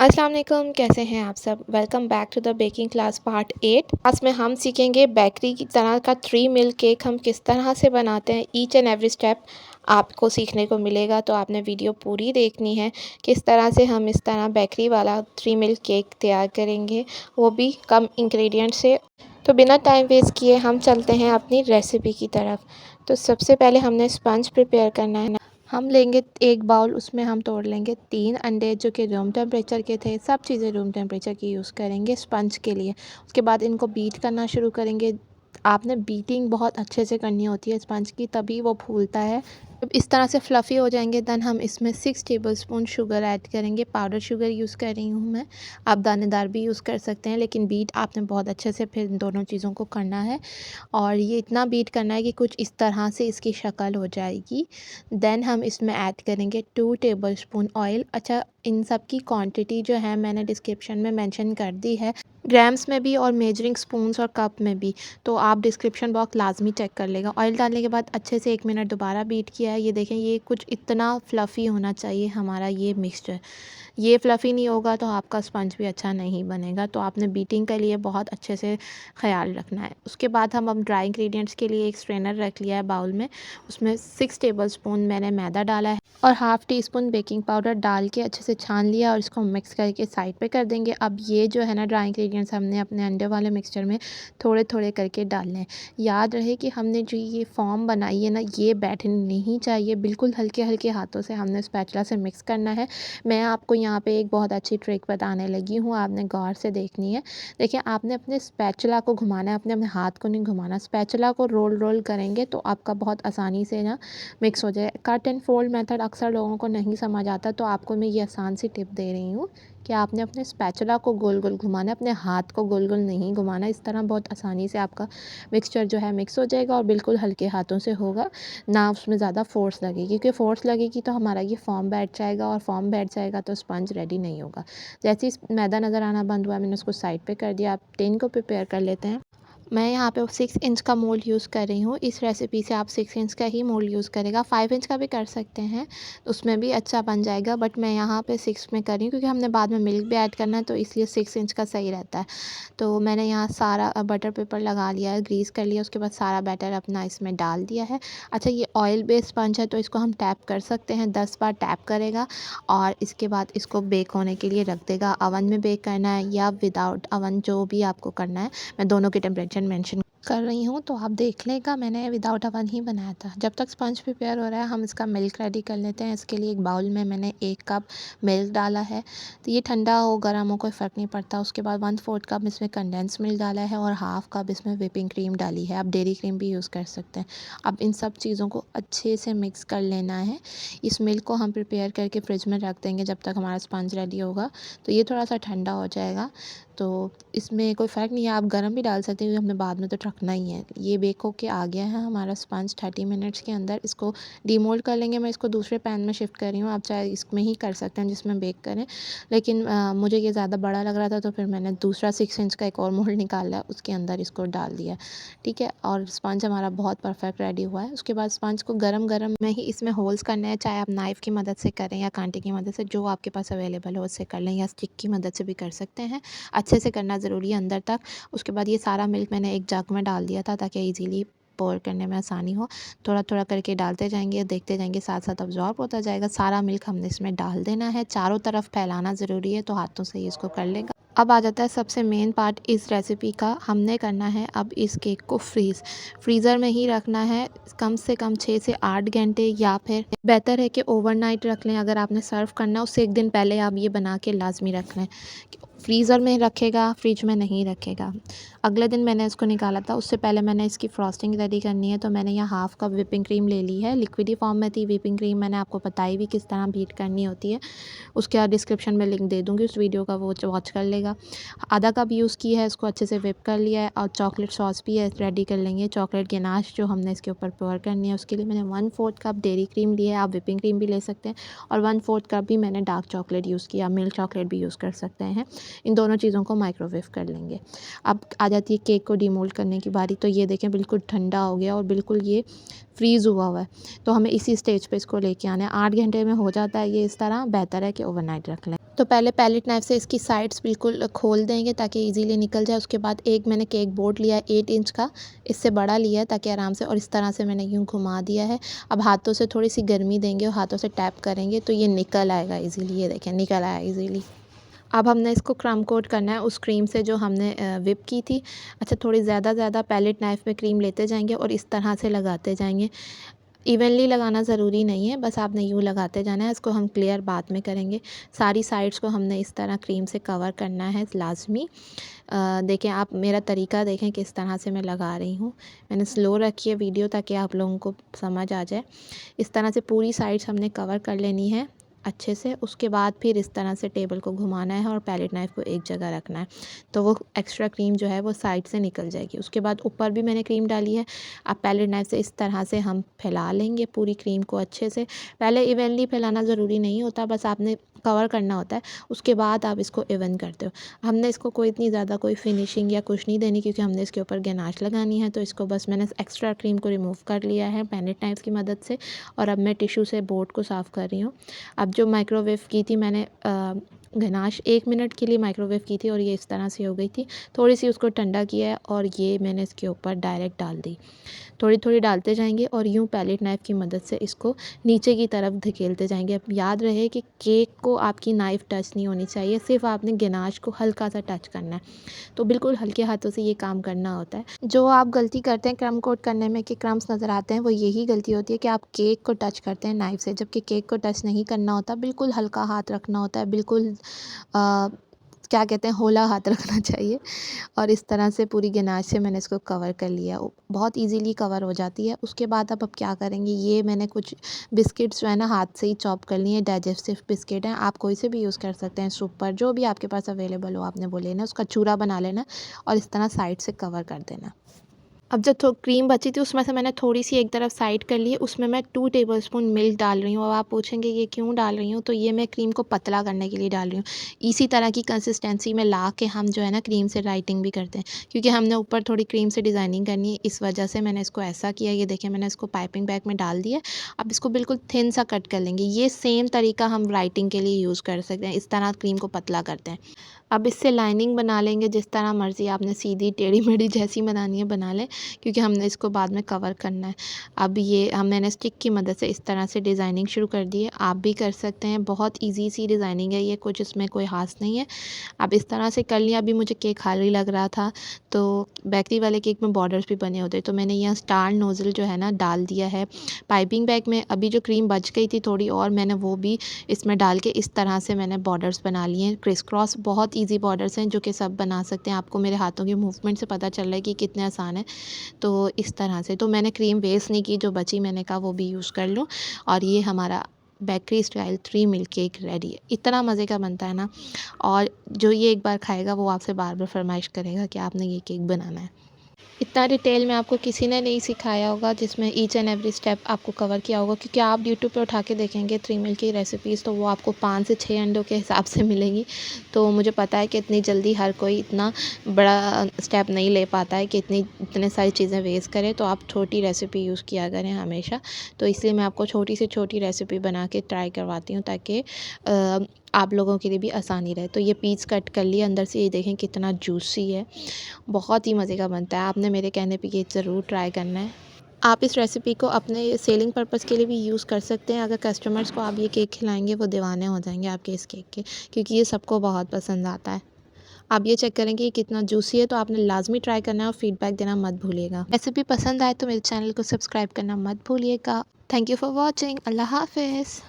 अस्सलाम वालेकुम, कैसे हैं आप सब। Welcome back to the baking class part 8। आज में हम सीखेंगे बेकरी की तरह का 3 मिल्क केक हम किस तरह से बनाते हैं। ईच एंड एवरी स्टेप आपको सीखने को मिलेगा, तो आपने वीडियो पूरी देखनी है। किस तरह से हम इस तरह बेकरी वाला 3 मिल्क केक तैयार करेंगे, वो भी कम इंग्रेडिएंट से। तो बिना टाइम वेस्ट किए हम चलते हैं अपनी रेसिपी की तरफ। तो सबसे पहले हमने स्पंज प्रिपेयर करना है। हम लेंगे एक बाउल, उसमें हम तोड़ लेंगे 3 अंडे जो कि रूम टेम्परेचर के थे। सब चीज़ें रूम टेम्परेचर की यूज़ करेंगे स्पंज के लिए। उसके बाद इनको बीट करना शुरू करेंगे। आपने बीटिंग बहुत अच्छे से करनी होती है स्पंज की, तभी वो फूलता है। जब इस तरह से फ्लफ़ी हो जाएंगे देन हम इसमें 6 टेबलस्पून शुगर ऐड करेंगे। पाउडर शुगर यूज़ कर रही हूँ मैं, आप दानेदार भी यूज़ कर सकते हैं, लेकिन बीट आपने बहुत अच्छे से फिर दोनों चीज़ों को करना है। और ये इतना बीट करना है कि कुछ इस तरह से इसकी शक्ल हो जाएगी। देन हम इसमें ऐड करेंगे 2 टेबलस्पून ऑयल। अच्छा, इन सब की क्वांटिटी जो है मैंने डिस्क्रिप्शन में मेंशन कर दी है, ग्राम्स में भी और मेजरिंग स्पून्स और कप में भी, तो आप डिस्क्रिप्शन बॉक्स लाजमी चेक कर लेगा। ऑयल डालने के बाद अच्छे से 1 मिनट दोबारा बीट किया है। ये देखें, ये कुछ इतना फ्लफ़ी होना चाहिए हमारा ये मिक्सचर। ये फ्लफ़ी नहीं होगा तो आपका स्पंज भी अच्छा नहीं बनेगा, तो आपने बीटिंग के लिए बहुत अच्छे से ख़्याल रखना है। उसके बाद हम अब ड्राई इंग्रेडिएंट्स के लिए एक स्ट्रेनर रख लिया है बाउल में। उसमें 6 टेबलस्पून मैंने मैदा डाला है और half tea spoon baking powder डाल के अच्छे से छान लिया और इसको मिक्स करके साइड पे कर देंगे। अब ये जो है ना ड्राई इंग्रेडिएंट्स हमने अपने अंडे वाले मिक्सचर में थोड़े थोड़े करके डालने हैं। याद रहे कि हमने जो ये फॉर्म बनाई है ना, ये बैठनी नहीं चाहिए, बिल्कुल हल्के हल्के हाथों से हमने स्पैचुला से मिक्स करना है। मैं आपको यहाँ पे एक बहुत अच्छी ट्रिक बताने लगी हूँ, आपने गौर से देखनी है। देखिए, आपने अपने स्पैचुला को घुमाना है, अपने अपने हाथ को नहीं घुमाना। स्पैचुला को रोल रोल करेंगे तो आपका बहुत आसानी से ना मिक्स हो जाए। कट एंड फोल्ड मेथड अक्सर लोगों को नहीं समझ आता, तो आपको मैं ये आसान सी टिप दे रही हूँ कि आपने अपने स्पैचुला को गोल गोल घुमाना है, अपने हाथ को गोल गोल नहीं घुमाना। इस तरह बहुत आसानी से आपका मिक्सचर जो है मिक्स हो जाएगा और बिल्कुल हल्के हाथों से होगा, ना उसमें ज़्यादा फ़ोर्स लगेगी, क्योंकि फ़ोर्स लगेगी तो हमारा ये फॉर्म बैठ जाएगा और फॉर्म बैठ जाएगा तो स्पंज रेडी नहीं होगा। जैसे ही मैदा नज़र आना बंद हुआ, मैंने उसको साइड पे कर दिया। आप टिन को प्रिपेयर कर लेते हैं। मैं यहाँ पे 6 इंच का मोल्ड यूज़ कर रही हूँ। इस रेसिपी से आप 6 इंच का ही मोल्ड यूज़ करेगा। 5 इंच का भी कर सकते हैं, उसमें भी अच्छा बन जाएगा, बट मैं यहाँ पे 6 में कर रही हूँ क्योंकि हमने बाद में मिल्क भी ऐड करना है, तो इसलिए 6 इंच का सही रहता है। तो मैंने यहाँ सारा बटर पेपर लगा लिया है, ग्रीस कर लिया। उसके बाद सारा बैटर अपना इसमें डाल दिया है। अच्छा, ये ऑयल बेस्ड स्पंज है तो इसको हम टैप कर सकते हैं, 10 बार टैप करेगा और इसके बाद इसको बेक होने के लिए रख देगा। अवन में बेक करना है या विदाउट अवन, जो भी आपको करना है। मैं दोनों के टेम्परेचर मेंशन कर रही हूँ, तो आप देख लेगा, मैंने विदाउट अवन ही बनाया था। जब तक स्पंज प्रिपेयर हो रहा है हम इसका मिल्क रेडी कर लेते हैं। इसके लिए एक बाउल में मैंने 1 कप मिल्क डाला है। तो ये ठंडा हो गर्म हो कोई फ़र्क नहीं पड़ता। उसके बाद 1/4 कप इसमें कंडेंस मिल्क डाला है और हाफ़ कप इसमें व्हिपिंग क्रीम डाली है। आप डेयरी क्रीम भी यूज़ कर सकते हैं। अब इन सब चीज़ों को अच्छे से मिक्स कर लेना है। इस मिल्क को हम प्रिपेयर करके फ्रिज में रख देंगे जब तक हमारा स्पंज रेडी होगा। तो ये थोड़ा सा ठंडा हो जाएगा, तो इसमें कोई फ़र्क नहीं है, आप गरम भी डाल सकते हैं क्योंकि हमने बाद में तो रखना ही है। ये बेक होके आ गया है हमारा स्पंज 30 मिनट्स के अंदर। इसको डीमोल्ड कर लेंगे। मैं इसको दूसरे पैन में शिफ्ट कर रही हूँ, आप चाहे इसमें ही कर सकते हैं जिसमें बेक करें, लेकिन मुझे ये ज़्यादा बड़ा लग रहा था तो फिर मैंने दूसरा 6 इंच का एक और मोल्ड निकाला, उसके अंदर इसको डाल दिया। ठीक है, और स्पंज हमारा बहुत परफेक्ट रेडी हुआ है। उसके बाद स्पंज को गरम गरम में ही इसमें होल्स करने हैं, चाहे आप नाइफ़ की मदद से करें या कांटे की मदद से, जो आपके पास अवेलेबल हो उससे कर लें, या स्टिक की मदद से भी कर सकते हैं। अच्छे से करना ज़रूरी है अंदर तक। उसके बाद ये सारा मिल्क मैंने एक जग में डाल दिया था ताकि ईज़िली पोर करने में आसानी हो। थोड़ा थोड़ा करके डालते जाएंगे, देखते जाएंगे, साथ साथ अब्जॉर्ब होता जाएगा। सारा मिल्क हमने इसमें डाल देना है, चारों तरफ फैलाना ज़रूरी है, तो हाथों से ही इसको कर लेगा। अब आ जाता है सबसे मेन पार्ट इस रेसिपी का। हमने करना है अब इस केक को फ्रीज़र में ही रखना है, कम से कम 6 से 8 घंटे, या फिर बेहतर है कि ओवरनाइट रख लें। अगर आपने सर्व करना है उससे 1 दिन पहले आप ये बना के लाजमी रख लें। फ्रीज़र में रखेगा, फ्रिज में नहीं रखेगा। अगले दिन मैंने इसको निकाला था, उससे पहले मैंने इसकी फ्रॉस्टिंग रेडी करनी है। तो मैंने यहाँ हाफ़ कप व्हिपिंग क्रीम ले ली है, लिक्विड ही फॉर्म में थी व्हिपिंग क्रीम। मैंने आपको बताई भी किस तरह बीट करनी होती है, उसके डिस्क्रिप्शन में लिंक दे दूँगी उस वीडियो का, वो वॉच कर लेगा। आधा कप यूज़ की है, इसको अच्छे से व्हिप कर लिया है और चॉकलेट सॉस भी है रेडी कर लेंगे। चॉकलेट गनाश जो हमने इसके ऊपर पोर करनी है, उसके लिए मैंने 1/4 कप डेयरी क्रीम ली है, आप व्हिपिंग क्रीम भी ले सकते हैं, और 1/4 कप भी मैंने डार्क चॉकलेट यूज़ किया, मिल्क चॉकलेट भी यूज़ कर सकते हैं। इन दोनों चीज़ों को माइक्रोवेव कर लेंगे। अब आ जाती है केक को डीमोल्ड करने की बारी। तो ये देखें, बिल्कुल ठंडा हो गया और बिल्कुल ये फ्रीज़ हुआ है। तो हमें इसी स्टेज पे इसको लेके आना है। 8 घंटे में हो जाता है ये इस तरह, बेहतर है कि ओवरनाइट रख लें। तो पहले पैलेट नाइफ़ से इसकी साइड्स बिल्कुल खोल देंगे ताकि इजीली निकल जाए। उसके बाद एक मैंने केक बोर्ड लिया है 8 इंच का, इससे बड़ा लिया है ताकि आराम से, और इस तरह से मैंने यूँ घुमा दिया है। अब हाथों से थोड़ी सी गर्मी देंगे और हाथों से टैप करेंगे तो ये निकल आएगा इजीली। ये देखें निकल आया इजीली। अब हमने इसको क्रम कोट करना है उस क्रीम से जो हमने व्हिप की थी। अच्छा, थोड़ी ज़्यादा पैलेट नाइफ़ में क्रीम लेते जाएंगे और इस तरह से लगाते जाएंगे। इवनली लगाना ज़रूरी नहीं है, बस आपने यूँ लगाते जाना है। इसको हम क्लियर बाद में करेंगे। सारी साइड्स को हमने इस तरह क्रीम से कवर करना है लाज़मी। देखें आप मेरा तरीका देखें किस तरह से मैं लगा रही हूँ। मैंने स्लो रखी है वीडियो ताकि आप लोगों को समझ आ जाए। इस तरह से पूरी साइड्स हमने कवर कर लेनी है अच्छे से। उसके बाद फिर इस तरह से टेबल को घुमाना है और पैलेट नाइफ़ को एक जगह रखना है, तो वो एक्स्ट्रा क्रीम जो है वो साइड से निकल जाएगी। उसके बाद ऊपर भी मैंने क्रीम डाली है। अब पैलेट नाइफ़ से इस तरह से हम फैला लेंगे पूरी क्रीम को अच्छे से। पहले इवनली फैलाना ज़रूरी नहीं होता, बस आपने कवर करना होता है, उसके बाद आप इसको इवन करते हो। हमने इसको कोई इतनी ज़्यादा कोई फिनिशिंग या कुछ नहीं देनी क्योंकि हमने इसके ऊपर गनाश लगानी है। तो इसको बस मैंने एक्स्ट्रा क्रीम को रिमूव कर लिया है पैलेट नाइफ़ की मदद से, और अब मैं टिश्यू से बोर्ड को साफ़ कर रही हूँ। अब जो माइक्रोवेव की थी मैंने गनाश 1 मिनट के लिए माइक्रोवेव की थी और ये इस तरह से हो गई थी। थोड़ी सी उसको ठंडा किया है और ये मैंने इसके ऊपर डायरेक्ट डाल दी। थोड़ी थोड़ी डालते जाएंगे और यूँ पैलेट नाइफ़ की मदद से इसको नीचे की तरफ धकेलते जाएंगे। अब याद रहे कि केक को आपकी नाइफ़ टच नहीं होनी चाहिए, सिर्फ आपने गनाश को हल्का सा टच करना है। तो बिल्कुल हल्के हाथों से ये काम करना होता है। जो आप गलती करते हैं क्रम कोट करने में कि क्रम्स नज़र आते हैं, वो यही गलती होती है कि आप केक को टच करते हैं नाइफ़ से, जबकि केक को टच नहीं करना होता। बिल्कुल हल्का हाथ रखना होता है, बिल्कुल क्या कहते हैं, होला हाथ रखना चाहिए। और इस तरह से पूरी गनाश से मैंने इसको कवर कर लिया। बहुत इजीली कवर हो जाती है। उसके बाद अब क्या करेंगे, ये मैंने कुछ बिस्किट्स जो है ना हाथ से ही चॉप कर लिए हैं। डाइजेस्टिव बिस्किट हैं, आप कोई से भी यूज़ कर सकते हैं। सुपर जो भी आपके पास अवेलेबल हो आपने वो लेना, उसका चूरा बना लेना और इस तरह साइड से कवर कर देना। अब जब क्रीम बची थी उसमें से मैंने थोड़ी सी एक तरफ साइड कर ली है, उसमें मैं 2 टेबलस्पून मिल्क डाल रही हूँ। अब आप पूछेंगे ये क्यों डाल रही हूँ, तो ये मैं क्रीम को पतला करने के लिए डाल रही हूँ। इसी तरह की कंसिस्टेंसी में ला के हम जो है ना क्रीम से राइटिंग भी करते हैं, क्योंकि हमने ऊपर थोड़ी क्रीम से डिज़ाइनिंग करनी है, इस वजह से मैंने इसको ऐसा किया। ये देखिए मैंने इसको पाइपिंग बैग में डाल दिया। अब इसको बिल्कुल थिन सा कट कर लेंगे। ये सेम तरीका हम राइटिंग के लिए यूज़ कर सकते हैं। इस तरह क्रीम को पतला करते हैं। अब इससे लाइनिंग बना लेंगे, जिस तरह मर्ज़ी आपने सीधी टेढ़ी मेढ़ी जैसी बनानी है बना लें, क्योंकि हमने इसको बाद में कवर करना है। अब ये मैंने स्टिक की मदद से इस तरह से डिज़ाइनिंग शुरू कर दी है। आप भी कर सकते हैं, बहुत ईज़ी सी डिज़ाइनिंग है ये, कुछ इसमें कोई ख़ास नहीं है। अब इस तरह से कर लिया। अभी मुझे केक खाली लग रहा था, तो बेकरी वाले केक में बॉर्डर्स भी बने होते हैं, तो मैंने यहाँ स्टार नोज़ल जो है ना डाल दिया है पाइपिंग बैग में। अभी जो क्रीम बच गई थी थोड़ी और, मैंने वो भी इसमें डाल के इस तरह से मैंने बॉर्डर्स बना लिए हैं क्रिस क्रॉस। बहुत ईज़ी बॉर्डर्स हैं जो कि सब बना सकते हैं। आपको मेरे हाथों के मूवमेंट से पता चल रहा है कि कितने आसान है। तो इस तरह से तो मैंने क्रीम वेस्ट नहीं की, जो बची मैंने कहा वो भी यूज़ कर लूँ। और ये हमारा bakery style 3 milk cake ready है। इतना मज़े का बनता है ना, और जो ये एक बार खाएगा वो आपसे बार बार फरमाइश करेगा कि आपने ये केक बनाना है। इतना डिटेल में आपको किसी ने नहीं सिखाया होगा, जिसमें ईच एंड एवरी स्टेप आपको कवर किया होगा, क्योंकि आप यूट्यूब पे उठा के देखेंगे 3 मिल्क की रेसिपीज़ तो वो आपको 5 से 6 अंडों के हिसाब से मिलेंगी। तो मुझे पता है कि इतनी जल्दी हर कोई इतना बड़ा स्टेप नहीं ले पाता है कि इतने सारी चीज़ें वेस्ट करे, तो आप छोटी रेसिपी यूज़ किया करें हमेशा। तो इसलिए मैं आपको छोटी से छोटी रेसिपी बना के ट्राई करवाती हूँ ताकि आप लोगों के लिए भी आसानी रहे। तो ये पीस कट कर लिए अंदर से, ये देखें कितना जूसी है, बहुत ही मज़े का बनता है। आपने मेरे कहने पे ये ज़रूर ट्राई करना है। आप इस रेसिपी को अपने सेलिंग पर्पज़ के लिए भी यूज़ कर सकते हैं। अगर कस्टमर्स को आप ये केक खिलाएँगे वो दीवाने हो जाएँगे आपके इस केक के, क्योंकि ये सबको बहुत पसंद आता है। आप ये चेक करें कि ये कितना जूसी है, तो आपने लाज़मी ट्राई करना है और फीडबैक देना मत भूलिएगा। रेसिपी पसंद आए तो मेरे चैनल को सब्सक्राइब करना मत भूलिएगा। Thank you for watching. अल्लाह हाफ़िज़।